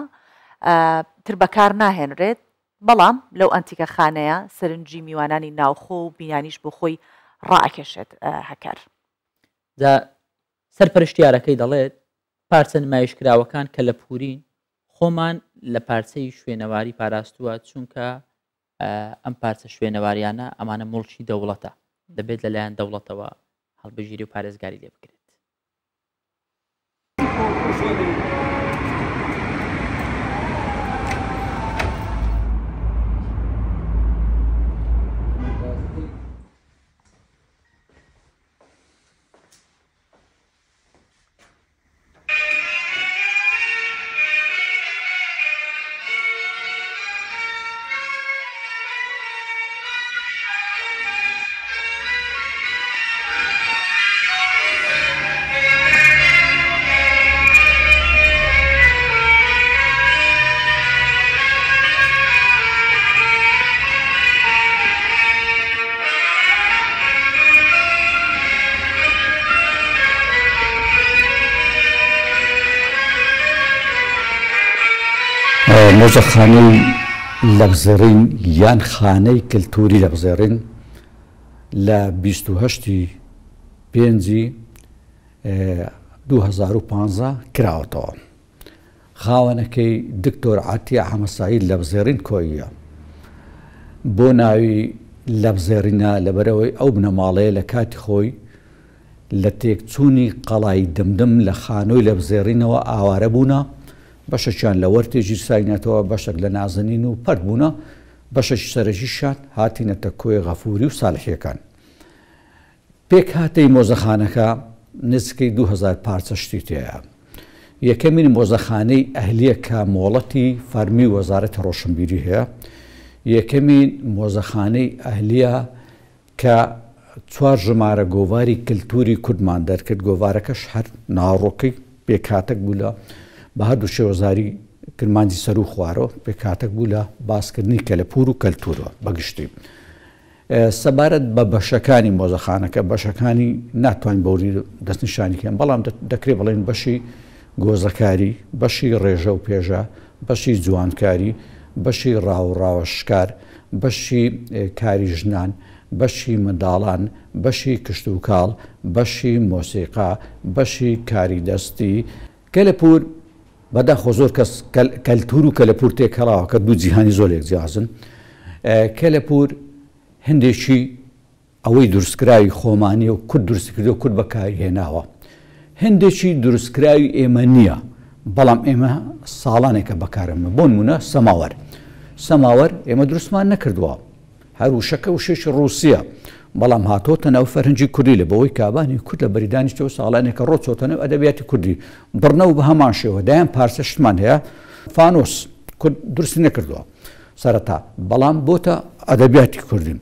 تر بەکار ناهێنرێت، بەڵام لەو ئەنتیکە خانەیە سەرنجی میوانانی ناوخۆ و بینانیش بۆ خۆی ڕائکێشێت هەکار. جا سەرپەرشتیارەکەی دەڵێت پارچە نمایشکراوەکان کە لە پورین خۆمان لە پارچەی شوێنەواری پاراستووە، چونکە ئەم پارچە شوێنەواریانە ئەمانە مڵکی دەوڵەتە، دەبێت لەلایەن دەوڵەتەوە هەڵبژیری و پارێزگاری لێ بکرێت. مۆزەخانەی لەبزێڕین یان خانەی کلتوری لەبزێڕین لە 28 پێنجی 2015 کراوەتەوە. خاوەنەکەی دکتۆر عاتیە حەمەسایی لەبزێڕین کۆیە. بۆ ناوی لەبزێڕینە لەبەرەوەی ئەو بنەماڵەیە لە کاتی خۆی لە تێکچوونی قەڵای دمدم لە خانۆی لەبزێڕینەوە ئاوارە بوونە، بەشەکیان لە وەرتێژی ساینەتەوە، بەشێک لە نازنین و پەرد بوونە، بەشەکی سەرەکیشان هاتینەتە کۆی غەفوری و ساڵحیەکان. پێک هاتەی مۆزەخانەکە نزیکەی 2000 پارچە شتی تەیە. یەکەمین مۆزەخانەی ئەهلیە کە مۆڵەتی فەرمی وەزارەتی ڕۆشنبیری هەیە. یەکەمین مۆزەخانەی ئەهلیە کە 4 ژمارە گۆڤاری کلتوری کوردمان دەرکرد. گۆڤارەکەش هەر ناڕۆکەی پێکهاتەک بوو لە بە هەردوو شێوەزاری کرمانجی سەر و خوارەوە، پێکهاتەک بوو لە باسکردنی کەلەپور و کەلتورەوە بەگشتی. سەبارەت بە بەشەکانی مۆزەخانەکە، بەشەکانی ناتوانین بەوری دەستنیشانیکەن، بەڵام دەکرێت بڵێن بەشی گۆزەکاری، بەشی ڕێژە و پێژە، بەشی جوانکاری، بەشی ڕاوڕاوەشکار، بەشی کاری ژنان، بەشی منداڵان، بەشی کشت و کاڵ، بەشی مۆسیقا، بەشی کاری دەستی. کەلەپور بەداخۆ زۆر کەس کەلتور و کەلەپور تێکەڵاوە کە دوو جیهانی زۆرێک جیازن. کەلەپور هەندێکی ئەوەی دروستکراوی خۆمانی و کورد دروستکردو و کورد بەکاری هێناوە، هەندێکی دروستکراوی ئێمە نییە، بەڵام ئێمە ساڵانێکە بەکارمە. بۆ نمونە سەماوەر، سەماوەر ئێمە دروستمان نەکردووە، هەروشەکە وشێکی ڕووسیە، بەڵام هاتۆتە ناو فەرهەنگی کوردی لە بەوەی کابانی کورد لە بەریدانیشتەوە ساڵانێکە ڕۆچۆتە ناو ئەدەبیاتی کوردی بڕنەوە بە هەمان شێوە. دایان پارچە شتمان هەیە، فانۆس کورد درستی نەکردووە سەرەتا بەڵام بۆتە ئەدەبیاتی کوردی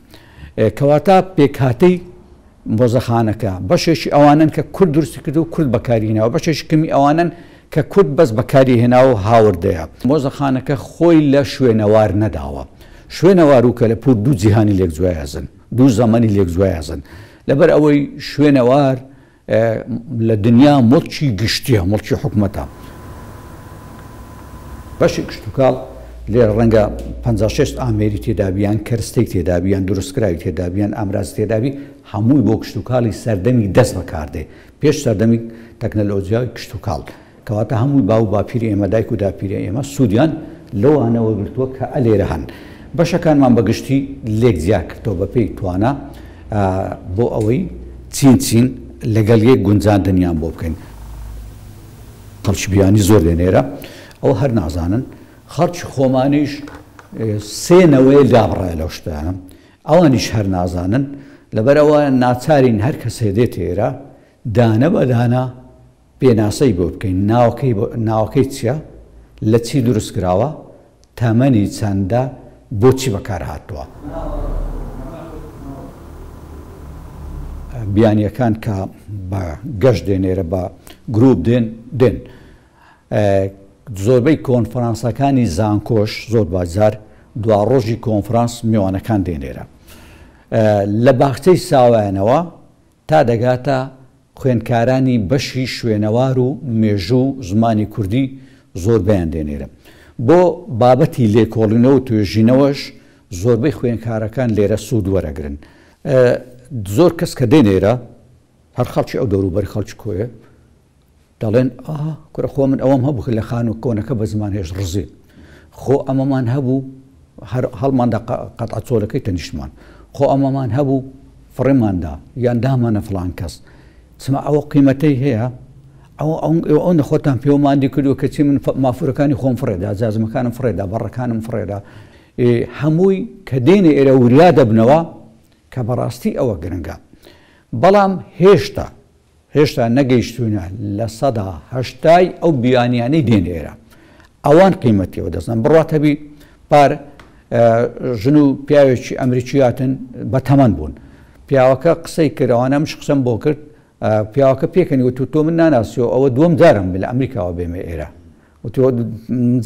کەواتە پێکهاتەی مۆزەخانەکە بەشێکی ئەوانن کە کورد درستی کردو و کورد بەکاری هێناوە بەشێکی کەمی ئەوانن کە کورد بەس بەکاری هێناوە هاوردەیە مۆزەخانەکە خۆی لە شوێنەوار نەداوە شوێنەوار و کە لە پور دوو جیهانی لێک جوایازن دوو زەمانی لێک جوایازن لەبەر ئەوەی شوێنەوار لە دنیا مڵکی گشتیە مڵکی حکومەتە بەشی کشتتوکاڵ لێرە ڕەنگە 56 ئامێری تێدابیان کەرستێک تێدابیان دروستکراوی تێدابیان ئامراز تێدابی هەمووی بۆ کشتتوکاڵی سەردەمی دەست بەکاردێ پێش سەردەمی تەکنەلۆجیای کشتتوکاڵ کەواتە هەمووی باو باپیری ئێمە دایک و داپیری ئێمە سوودیان لەوانەوە گرتووە کە ئەلێرە هەن بەشەکانمان بەگشتی لێک زیاد کردەوە بە پێی توانە بۆ ئەوەی چین لەگەڵ یەک گونجاندنیان بۆ بکەین خەڵکی بیانی زۆر لێنێرە ئەو هەر نازانن خەڵکی خۆمانیش سێنەوەی لابڕایە لەو شتانە ئەوانیش هەر نازانن لەبەرەوە ناچارین هەر کەسێ دێت ئێرە دانە بەدانە پێناسەی بۆ بکەین ناوەکەی چییە لە چی دروست کراوە تەمەنی چەندە بۆچی بەکار هاتووە بیانیەکان کە بە گەشت دێنێرە بە گروپ دێن زۆربەی کۆنفرانسەکانی زانکۆش زۆر بازار دوا ڕۆژی کۆنفرانس میوانەکان دێنێرە لە باخچەی ساوایانەوە تا دەگاتە خوێندکارانی بەشی شوێنەوار و مێژوو زمانی کوردی زۆر بەیان دێنێرە بۆ بابەتی لێکۆڵینەوە و توێژینەوەش زۆربەی خوێندکارەکان لێرە سوود وەرەگرن زۆر کەس کە دێنێرە هەر خەڵکی ئەو دەوروبەری خەڵکی کۆیە دەڵێن کورە خۆ من ئەوەم هەبوو لە خان و کۆنەکە بە زمان هێش ڕزی خۆ ئەمەمان هەبوو هەڵماندا قەتع چۆلەکەی تەنیشتمان خۆ ئەمەمان هەبوو فڕێماندا یان دامانە فڵان کەس چما ئەوە قیمەتەی هەیە ئەو نەخۆتان پێوەماندی کردووە کەچی من مافورەکانی خۆم فڕێدا جازمەکانم فڕێدا بەڕەکانم فڕێدا هەمووی کە دێنێ ئێرە وریا دەبنەوە کە بەڕاستی ئەوە گرنگە بەڵام هێشتا نەگەیشتوونە لە 180 ئەو بیانیانەی دێن ئێرە ئەوان قیمەتیەوە دەستن بڕاتەبی پار ژن و پیاوێکی ئەمریکیاتن بە تەمەەن بوون پیاوەکە قسەی کردەوانە مش قسەم بۆ کرد پیاوەکە پێکەنی و تۆ من ناناسیەوە ئەوە دووەم جارم لە ئەمریکاوە بێمە ئێرە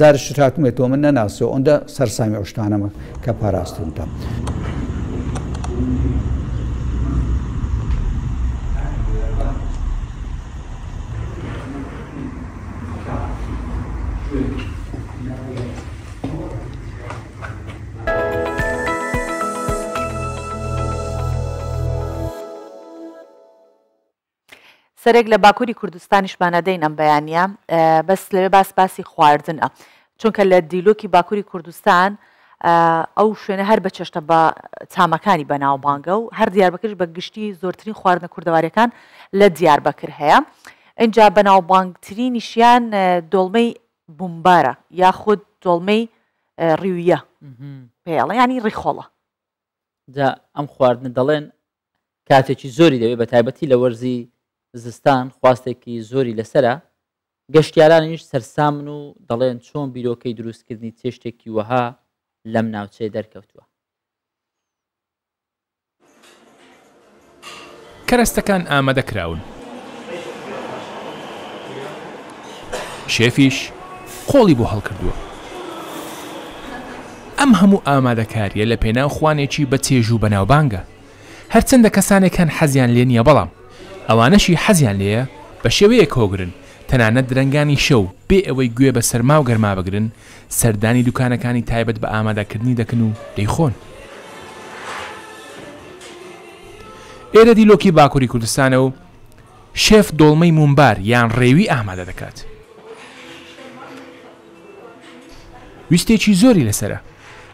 جارش هاتومێت تۆ من نەناسیەوە ئەوەندە سەرسامی ئەو شتانەمە کە پاراستونتە سەرێک لە باکووری کوردستانیشمانە دەین ئەم بەیانە بەس لەوێ باسی خواردنە چونکە لە دیلۆکی باکووری کوردستان ئەو شوێنە هەر بەچەشتە بە چامەکانی بەناوبانگە و هەر دیاربەکرش بە گشتی زۆرترین خواردنە کوردەوارەکان لە دیاربەکر هەیە اینجا بەناوبانگترینیشیان دۆڵمەی بومبارە یاخود دۆڵمەی ڕیویە پێڵە ینی ڕیخۆڵە جا ئەم خواردنە دەڵێن کاتێکی زۆری دەوێت بە تایبەتی لە وەرزی زستان خواستێکی زۆری لەسرە گەشتیارانیش سەرسامن و دەڵێن چۆن بیرۆکەی دروستکردنی چێشتێکی وەها لەم ناوچەیە دەرکەوتووە کەرەستەکان ئامادەکراون شێفیش قۆڵی بۆ هەڵکردووە ئەم هەموو ئامادەکاریە لە پێناو خوانێکی بە چێژوو بەناوبانگە هەرچەندە کەسانێکان حەزیان لێ نییە بەڵام ئەوانەشی حەزیان لێیە بە شێوەیە کۆگرن تەنانەت درەنگانی شەو بێ ئەوەی گوێ بە سەرما و گەرما بگرن سەردانی دوکانەکانی تایبەت بە ئامادەکردنی دەکەن و دەیخۆن ئێرە دیلۆکی باکووری کوردستانە و شێف دۆڵمەی مومبار یان ڕێوی ئامادە دەکات ویستێکی زۆری لەسرە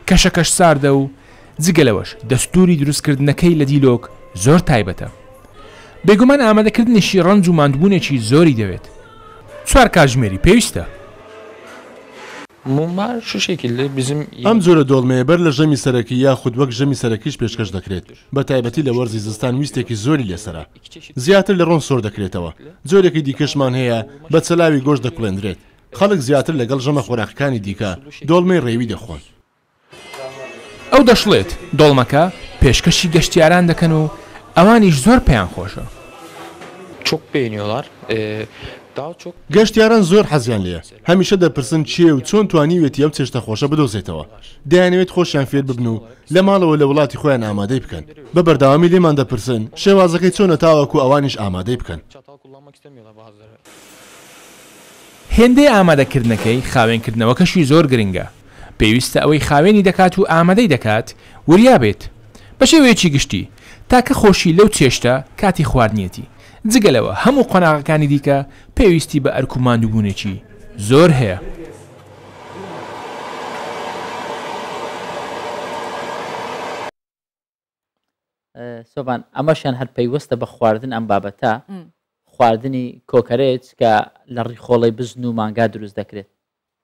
کەشەکەش ساردە و جگەلەوەش دەستوری دروستکردنەکەی لە دیلۆک زۆر تایبەتە بێگومان ئامادەکردنیشی ڕەنج و ماندبوونێکی زۆری دەوێت 4 کاتژمێری پێویستە ئەم جۆرە دۆڵمەیە بەر لە ژەمی سەرەکی یاخود وەک ژەمی سەرەکیش پێشکەش دەکرێت بە تایبەتی لە وەرزی زستان ویستێکی زۆری لێسرە زیاتر لە ڕۆن سۆر دەکرێتەوە جۆرێکی دیکەشمان هەیە بە چەلاوی گۆشت دەکوڵێندرێت خەڵک زیاتر لەگەڵ ژەمە خۆراکەکانی دیکە دۆڵمەی ڕێوی دەخۆن. ئەو دەشڵێت دۆڵمەکە پێشکەشی گەشتیاران دەکەن و ئەوانیش زۆر پێیان خۆشە. گەشتیاران زۆر حەزیان لێە، هەمیشە دەپرسن چیە و چۆن توانیوێتی ئەم چێشتە خۆشە بدۆزێتەوە. دەیانەوێت خۆشیان فێر ببن و لە ماڵەوە لە وڵاتی خۆیان ئامادەی بکەن. بە بەردەوامی لێمان دەپرسن شێوازەکەی چۆنە تاوەکو ئەوانیش ئامادەی بکەن. هێندەی ئامادەکردنەکەی خاوێنکردنەوەکەشی زۆر گرنگە. پێویستە ئەوەی خاوێنی دەکات و ئامادەی دەکات وریا بێت بە شێوەیەکی گشتی تاکە خۆشی لەو چێشتە کاتی خواردنیەتی. جگەلەوە هەموو قۆناغەکانی دیکە پێویستی بە ئەرک و ماندووبوونێکی زۆر هەیە. سۆبان ئەمەشیان هەر پەیوەستە بە خواردن ئەم بابەتە خواردنی کۆکەرێت کە لە ڕیخۆڵی بزن و مانگا دروست دەکرێت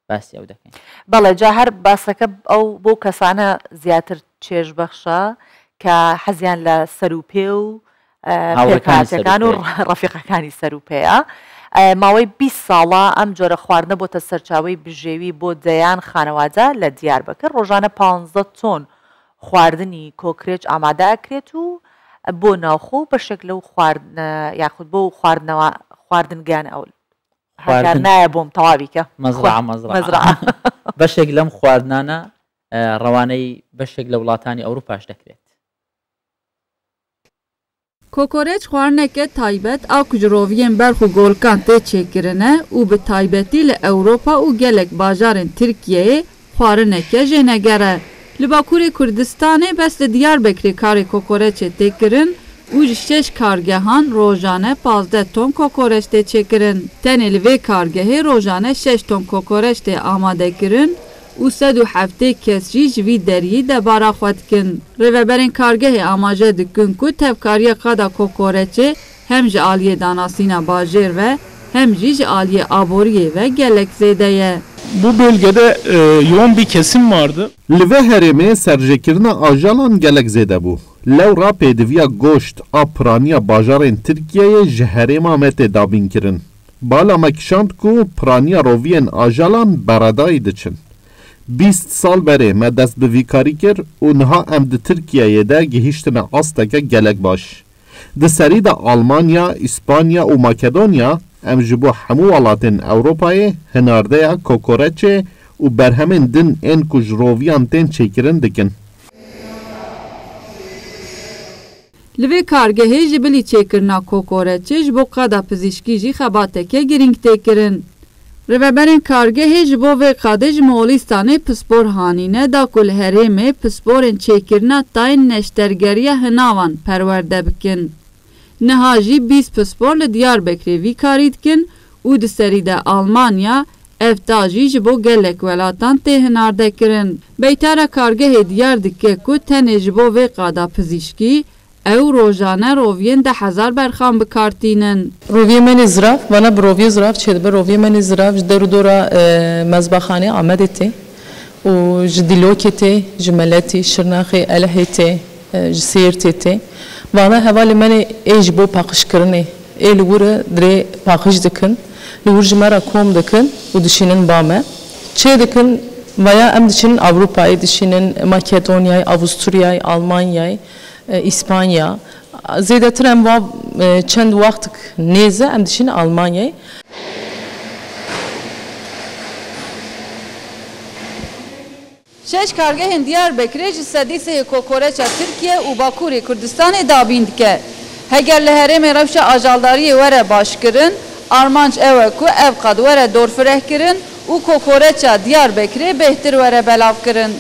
باسی ئەو دەکەین. بەڵێ جا هەر باسەکە ئەو بۆ کەسانە زیاتر چێژ بەخشە کە حەزیان لە سەروپێ و پێکاتەکان و ڕەفیقەکانی سەروپەیە. ماوەی 20 ساڵە ئەم جۆرە خواردنە بۆتە سەرچاوی بژێوی بۆ دەیان خانەوادە لە دیاربەکر. ڕۆژانە 15 تۆن خواردنی کۆکرێج ئامادەکرێت و بۆ ناوخۆ بەشێک لەو یاخود بۆ خواردنگیان ئەو هەکار نایە بۆم تەواویکە مەزرعە بەشێک لەم خواردنانە ڕەوانەی بەشێک لە وڵاتانی ئەوروپاش دەکرێت. کۆکۆرێج خواردنێکە تایبەت ئاو کوژرۆڤیên berx û golkan tê çêkirine û bi taybetî li Ewropa û gelek bajarên Tirkiyeyê xwarineke jêneger e. Li Bakurê Kurdistanê bes li Diyarbekirê karê kۆkۆreçê tê kirin û ji 6 kargehan rojane 15 ton kۆkۆreç tê çêkirin. Tenê li vê kargehê rojane 6 ton kۆkۆreç tê amade kirin û 170 kes jî ji vî deriyî debara xwe dikin. Rêveberên kargehê amaje dikin ku tevkariya qada kۆkۆreçê hem ji aliyê danasîna bajêr ve hem jî ji aliyê aboriyê ve gelek zêde ye. Bu bölgede yoğun bir kesim vardı. Li vê herêmê serjêkirina ajalan gelek zêde bû. Lewra pêdiviya goşt a piraniya bajarên Tirkiyeyê ji herêma me tê dabînkirin. Bala me kişand ku piraniya roviyên ajalan beredayî diçin. 20 sal berê me dest bi vîkarî kir û niha em di Tirkiyeyê de gihîştine asteke gelek baş. Di serî de Almanya, İspanya û Makedonya em ji bo hemû welatên Ewropayê hinardeya kۆkۆreçê û berhemên din ên ku ji roviyan tên çêkirin dikin. Li vê kargehê ji bilî çêkirina kۆkۆreçê ji bo qada pizîşkî jî xebateke giring tê kirin. Rêveberên kargehê ji bo vê qadê ji Moğolistanê pispor hanîne da ku li herêmê pisporên çêkirina tayên neştergeriya hinavan perwerde bikin. Niha jî 20 pispor li Diyarbekirê vî karî dikin û di serî de Almanya ev ta jî ji bo gelek welatan tê hinardekirin. Beytara kargehê diyar dike ku tenê ji bo vê qada pizîşkî ew rojane roviyên 10,000 berxan bikartînin. Roviyê menê zirav, vana bi roviyê zirav çêdibe roviyê menê zirav ji der û dora mezbaxanê Amedê tê û ji Dîlokê tê, ji Meletî, Şirnaxê, Elehê tê, ji Sêrtê tê. Vana hevalê menê ê ji bo paqijkirinê ê li wir dirê paqij dikin, li wir ji me re kom dikin û dişînin ba me. Çê dikin veya em diçinin Avrupayê dişînin Makedonyayê, Avusturyayê, Almanyayê, İspanya. Zêdetir em va çend wextik nêze em dişînin Almanyayê. Şeş kargehên Diyarbekirê ji sedîseyê kۆkۆreça Tirkiye û Bakurê Kurdistanê dabîn dike. Heger li herêmê rewşa ajaldariyê were başkirin, armanc ew e ku ev qad were dorfireh kirin û kۆkۆreça Diyarbekirê bêhtir were belav kirin.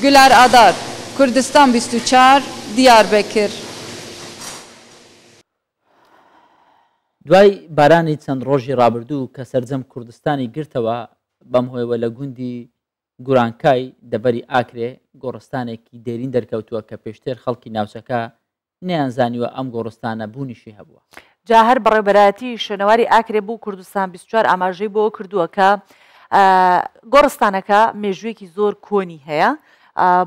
Güler Adar, Kurdistan 24, Diyarbekir. دوای بارانی چەند ڕۆژی ڕابردوو کە سەرجەم کوردستانی گرتەوە بەم هۆیەوە لە گوندی گورانکای دەبەری ئاکرێ گۆڕستانێکی دێرین دەرکەوتووە کە پێشتر خەڵکی ناوچەکە نەیانزانیوە ئەم گۆڕستانە بوونیشی هەبووە. جا هەر بەڕێبەرایەتی شوێنەواری ئاکرێ بوو کوردستان 24 ئاماژەی بۆ کردووە کە گۆڕستانەکە مێژوویەکی زۆر کۆنی هەیە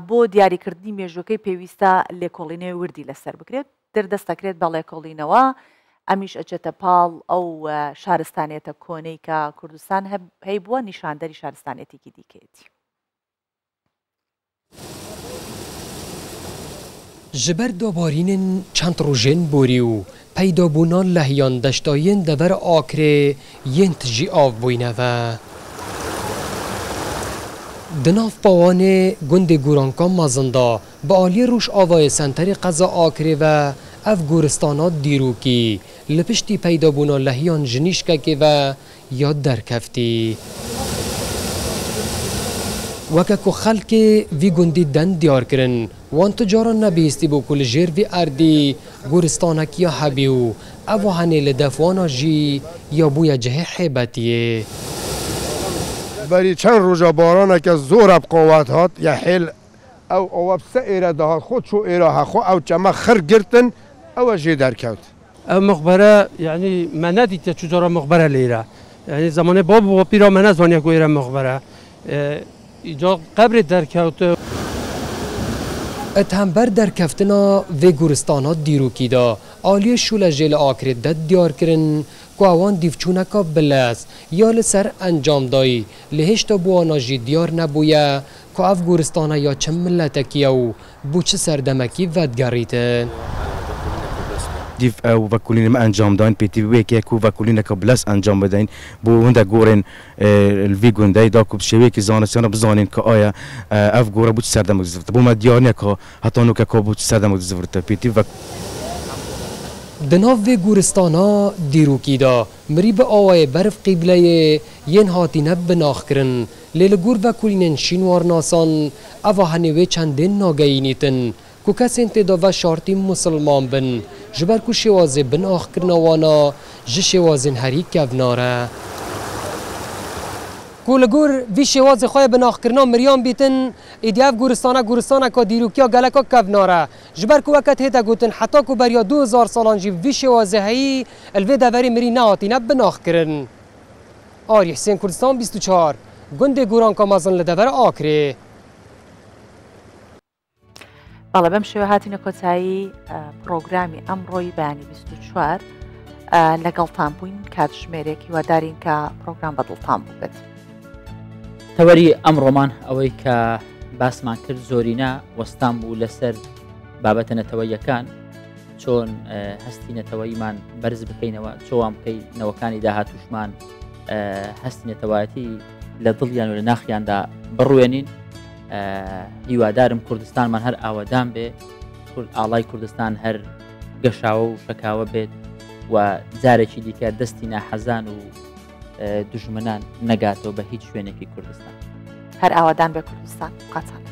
بۆ دیاریکردنی مێژوەکەی پێویستە لێکۆڵینەوەی وردی لەسەر بکرێت دەردەست دەکرێت بە لێکۆڵینەوە ئەمیش ئەچێتە پاڵ ئەو شارستانێتە کۆنەی کە کوردستان هەی بووە نیشاندەری شارستانێتێکی دیکەیەتی. جبر دوبارینن چند روژن بوری و پیدابونان لحیان دشتاین دبر آکره ین تجی آف بوینه و دناف پاوانه گند گورانکان مازنده با آلی روش آوای سنتری قضا آکره و اف گورستانات دیروکی لپشتی پیدابونان لحیان جنیشکه که و یاد درکفتی وکه خلک وی گندی دن دیار کرن وان تجاران نبیستی بو کل جیر وی اردی گورستانکی حبیو او هنه لدفوانا جی یا بویا جه حیبتیه بری چند روزا بارانه که زور اب قوت هات یا حل او اواب سه ایره ده خود شو ایره ها خو او چما خر گرتن او جی در کود او مخبره یعنی من ندیده چجورا مخبره لیره یعنی زمان باب و پیرا من از وانیا گویره مخبره اینجا قبر در کود اتهمبر در کفتنا و گورستانات دیروکی دا آلی شول جیل آکری داد دیار کرن که اوان دیفچونکا بلز یا لسر انجام دایی لهشتا بوانا جی دیار نبویه که اف گورستانا یا چه ملتکی او بو چه سردمکی ودگریتن دیف او وکولین ما انجام داین پیتی ویکی کو وکولین که بلس انجام بدین بو هنده گورن الویگون دای دا کو شوی کی زانسیانا بزانین که آیا اف گورا بو سردم گذرت بو ما دیار که حتی نو که کو بو سردم گذرت پیتی و دناو و گورستانا دیروکی دا مری به آوای برف قبله ین هاتینه بناخ کرن لیل گور وکولین شینوار ناسان اوا هنوی چندین ناگینیتن کو کسین تدا و شارتی مسلمان بن جبر کو شوازه بن آخ کرنوانا ج شوازن هری کوناره کو لگور وی شوازه خواه بن آخ کرنا مریان بیتن ایدیاف گورستانا که دیروکیا گلکا کوناره جبر کو وقت هیتا گوتن حتی کو بریا 2000 سالانجی وی شوازه هایی الوی دوری مری نهاتی نه بن آخ کرن آری حسین کردستان 24 گنده گوران که مازن لدور آکره بەڵێ بەم شێوە هاتینە کۆتایی پرۆگرامی ئەمڕۆی بەیانی 24 لەگەڵتان بووین کاتژمێرێک هیوادارین کە پرۆگرام بەدڵتان بووبێت. تەوەری ئەمڕۆمان ئەوەی کە باسمان کرد زۆرینە وەستان بوو لەسەر بابەتە نەتەوەیەکان چۆن هەستی نەتەوەیمان بەرز بکەینەوە چۆوان بکەی نەوەکانی داهاتوشمان هەستی نەتەوایەتی لە دڵیان و لە ناخیاندا بڕوێنین. هیوادارم کوردستانمان هەر ئاوادان بێ ئاڵای کوردستان هەر گەشاوە و شەکاوە بێت و جارێکی دیکە دەستی ناحەزان و دژمنان نەگاتەوە بە هیچ شوێنێکی کوردستان هەر ئاوادان بێ کوردستان قەچان